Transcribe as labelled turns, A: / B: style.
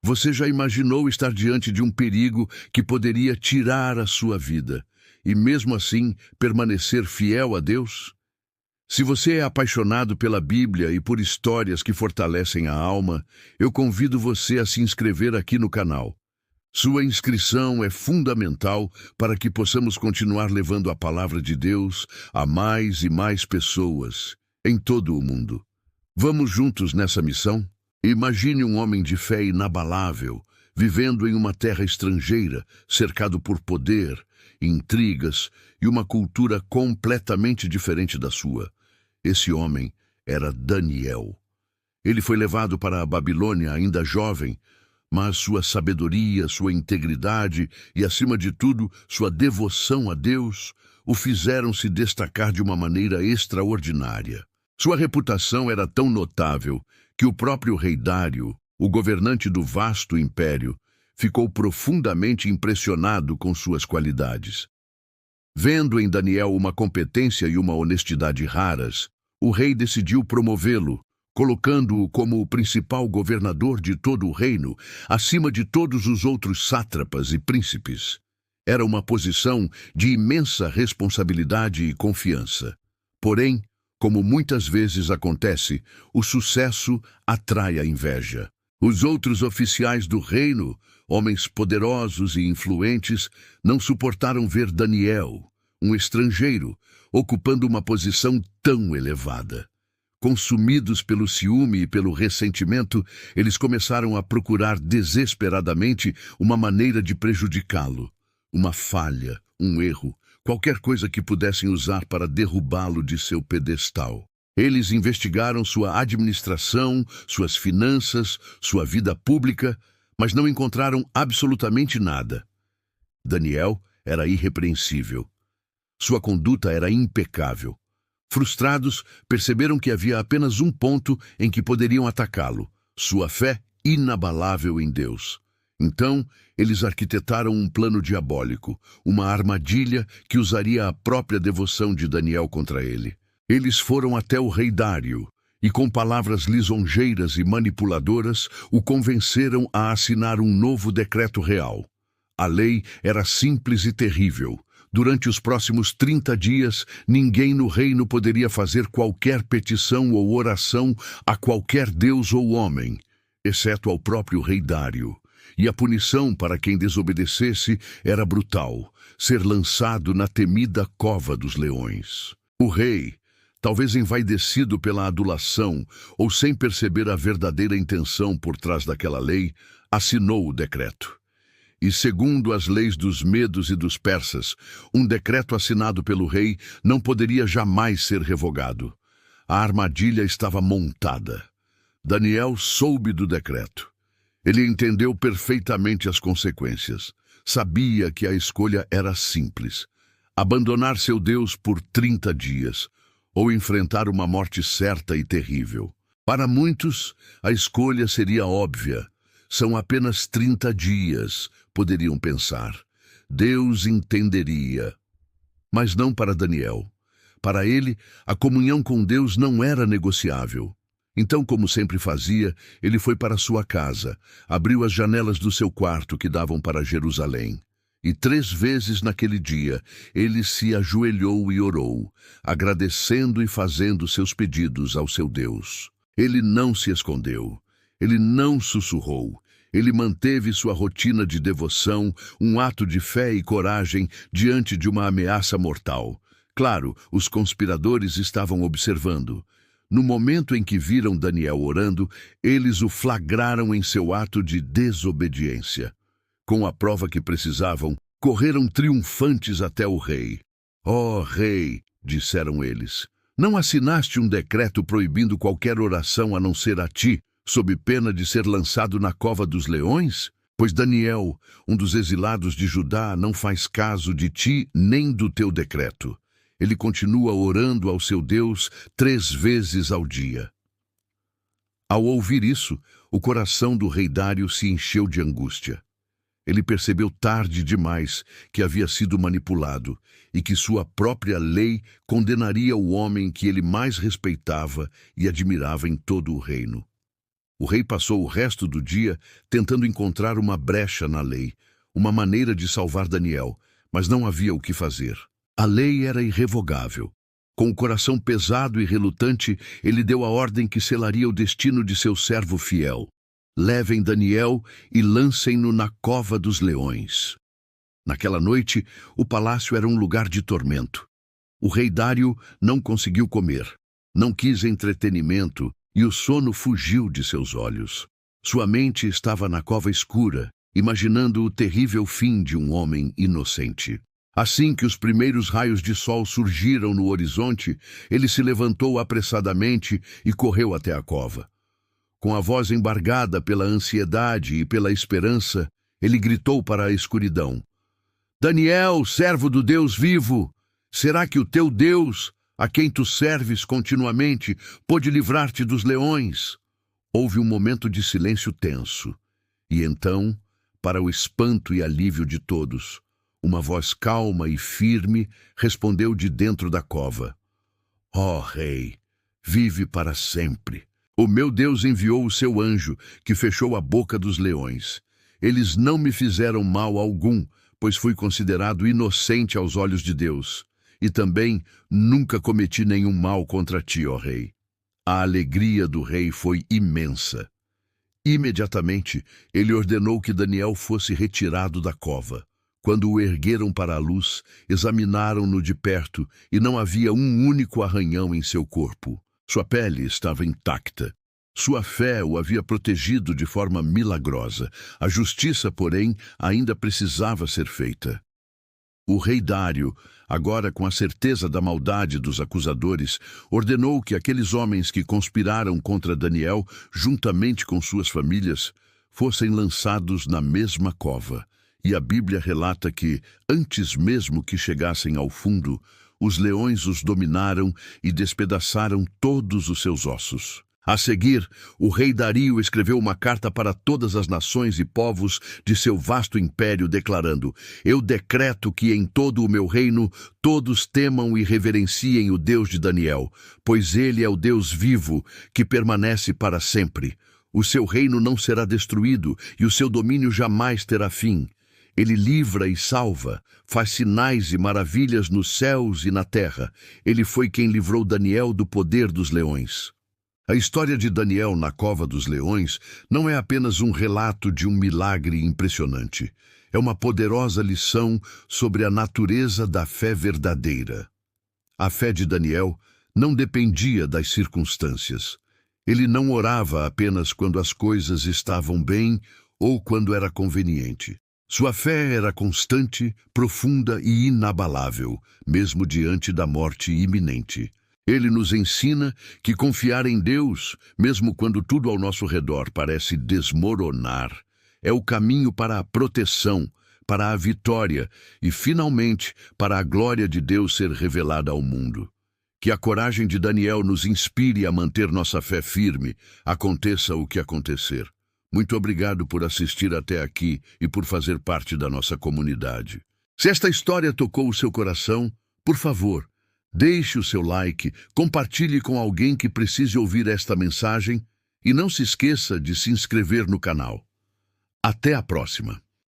A: Você já imaginou estar diante de um perigo que poderia tirar a sua vida e, mesmo assim, permanecer fiel a Deus? Se você é apaixonado pela Bíblia e por histórias que fortalecem a alma, eu convido você a se inscrever aqui no canal. Sua inscrição é fundamental para que possamos continuar levando a palavra de Deus a mais e mais pessoas em todo o mundo. Vamos juntos nessa missão? Imagine um homem de fé inabalável, vivendo em uma terra estrangeira, cercado por poder, intrigas e uma cultura completamente diferente da sua. Esse homem era Daniel. Ele foi levado para a Babilônia ainda jovem, mas sua sabedoria, sua integridade e, acima de tudo, sua devoção a Deus o fizeram se destacar de uma maneira extraordinária. Sua reputação era tão notável que o próprio rei Dário, o governante do vasto império, ficou profundamente impressionado com suas qualidades. Vendo em Daniel uma competência e uma honestidade raras, o rei decidiu promovê-lo, colocando-o como o principal governador de todo o reino, acima de todos os outros sátrapas e príncipes. Era uma posição de imensa responsabilidade e confiança. Porém, como muitas vezes acontece, o sucesso atrai a inveja. Os outros oficiais do reino, homens poderosos e influentes, não suportaram ver Daniel, um estrangeiro, ocupando uma posição tão elevada. Consumidos pelo ciúme e pelo ressentimento, eles começaram a procurar desesperadamente uma maneira de prejudicá-lo. Uma falha, um erro, qualquer coisa que pudessem usar para derrubá-lo de seu pedestal. Eles investigaram sua administração, suas finanças, sua vida pública, mas não encontraram absolutamente nada. Daniel era irrepreensível. Sua conduta era impecável. Frustrados, perceberam que havia apenas um ponto em que poderiam atacá-lo: sua fé inabalável em Deus. Então, eles arquitetaram um plano diabólico, uma armadilha que usaria a própria devoção de Daniel contra ele. Eles foram até o rei Dário e, com palavras lisonjeiras e manipuladoras, o convenceram a assinar um novo decreto real. A lei era simples e terrível. Durante os próximos 30 dias, ninguém no reino poderia fazer qualquer petição ou oração a qualquer deus ou homem, exceto ao próprio rei Dário. E a punição para quem desobedecesse era brutal: ser lançado na temida cova dos leões. O rei, talvez envaidecido pela adulação ou sem perceber a verdadeira intenção por trás daquela lei, assinou o decreto. E, segundo as leis dos medos e dos persas, um decreto assinado pelo rei não poderia jamais ser revogado. A armadilha estava montada. Daniel soube do decreto. Ele entendeu perfeitamente as consequências. Sabia que a escolha era simples: abandonar seu Deus por 30 dias, ou enfrentar uma morte certa e terrível. Para muitos, a escolha seria óbvia. São apenas 30 dias, poderiam pensar. Deus entenderia. Mas não para Daniel. Para ele, a comunhão com Deus não era negociável. Então, como sempre fazia, ele foi para sua casa, abriu as janelas do seu quarto que davam para Jerusalém. E 3 vezes naquele dia, ele se ajoelhou e orou, agradecendo e fazendo seus pedidos ao seu Deus. Ele não se escondeu, ele não sussurrou, ele manteve sua rotina de devoção, um ato de fé e coragem diante de uma ameaça mortal. Claro, os conspiradores estavam observando. No momento em que viram Daniel orando, eles o flagraram em seu ato de desobediência. Com a prova que precisavam, correram triunfantes até o rei. «Ó rei», disseram eles, «não assinaste um decreto proibindo qualquer oração a não ser a ti, sob pena de ser lançado na cova dos leões? Pois Daniel, um dos exilados de Judá, não faz caso de ti nem do teu decreto. Ele continua orando ao seu Deus 3 vezes ao dia». Ao ouvir isso, o coração do rei Dário se encheu de angústia. Ele percebeu tarde demais que havia sido manipulado e que sua própria lei condenaria o homem que ele mais respeitava e admirava em todo o reino. O rei passou o resto do dia tentando encontrar uma brecha na lei, uma maneira de salvar Daniel, mas não havia o que fazer. A lei era irrevogável. Com o coração pesado e relutante, ele deu a ordem que selaria o destino de seu servo fiel. Levem Daniel e lancem-no na cova dos leões. Naquela noite, o palácio era um lugar de tormento. O rei Dário não conseguiu comer, não quis entretenimento e o sono fugiu de seus olhos. Sua mente estava na cova escura, imaginando o terrível fim de um homem inocente. Assim que os primeiros raios de sol surgiram no horizonte, ele se levantou apressadamente e correu até a cova. Com a voz embargada pela ansiedade e pela esperança, ele gritou para a escuridão: Daniel, servo do Deus vivo, será que o teu Deus, a quem tu serves continuamente, pôde livrar-te dos leões? Houve um momento de silêncio tenso, e então, para o espanto e alívio de todos, uma voz calma e firme respondeu de dentro da cova: Ó rei, vive para sempre. O meu Deus enviou o seu anjo, que fechou a boca dos leões. Eles não me fizeram mal algum, pois fui considerado inocente aos olhos de Deus. E também nunca cometi nenhum mal contra ti, ó rei. A alegria do rei foi imensa. Imediatamente, ele ordenou que Daniel fosse retirado da cova. Quando o ergueram para a luz, examinaram-no de perto e não havia um único arranhão em seu corpo. Sua pele estava intacta. Sua fé o havia protegido de forma milagrosa. A justiça, porém, ainda precisava ser feita. O rei Dário, agora com a certeza da maldade dos acusadores, ordenou que aqueles homens que conspiraram contra Daniel, juntamente com suas famílias, fossem lançados na mesma cova. E a Bíblia relata que, antes mesmo que chegassem ao fundo, os leões os dominaram e despedaçaram todos os seus ossos. A seguir, o rei Dario escreveu uma carta para todas as nações e povos de seu vasto império, declarando: Eu decreto que em todo o meu reino todos temam e reverenciem o Deus de Daniel, pois ele é o Deus vivo que permanece para sempre. O seu reino não será destruído e o seu domínio jamais terá fim. Ele livra e salva, faz sinais e maravilhas nos céus e na terra. Ele foi quem livrou Daniel do poder dos leões. A história de Daniel na cova dos leões não é apenas um relato de um milagre impressionante. É uma poderosa lição sobre a natureza da fé verdadeira. A fé de Daniel não dependia das circunstâncias. Ele não orava apenas quando as coisas estavam bem ou quando era conveniente. Sua fé era constante, profunda e inabalável, mesmo diante da morte iminente. Ele nos ensina que confiar em Deus, mesmo quando tudo ao nosso redor parece desmoronar, é o caminho para a proteção, para a vitória e, finalmente, para a glória de Deus ser revelada ao mundo. Que a coragem de Daniel nos inspire a manter nossa fé firme, aconteça o que acontecer. Muito obrigado por assistir até aqui e por fazer parte da nossa comunidade. Se esta história tocou o seu coração, por favor, deixe o seu like, compartilhe com alguém que precise ouvir esta mensagem e não se esqueça de se inscrever no canal. Até a próxima!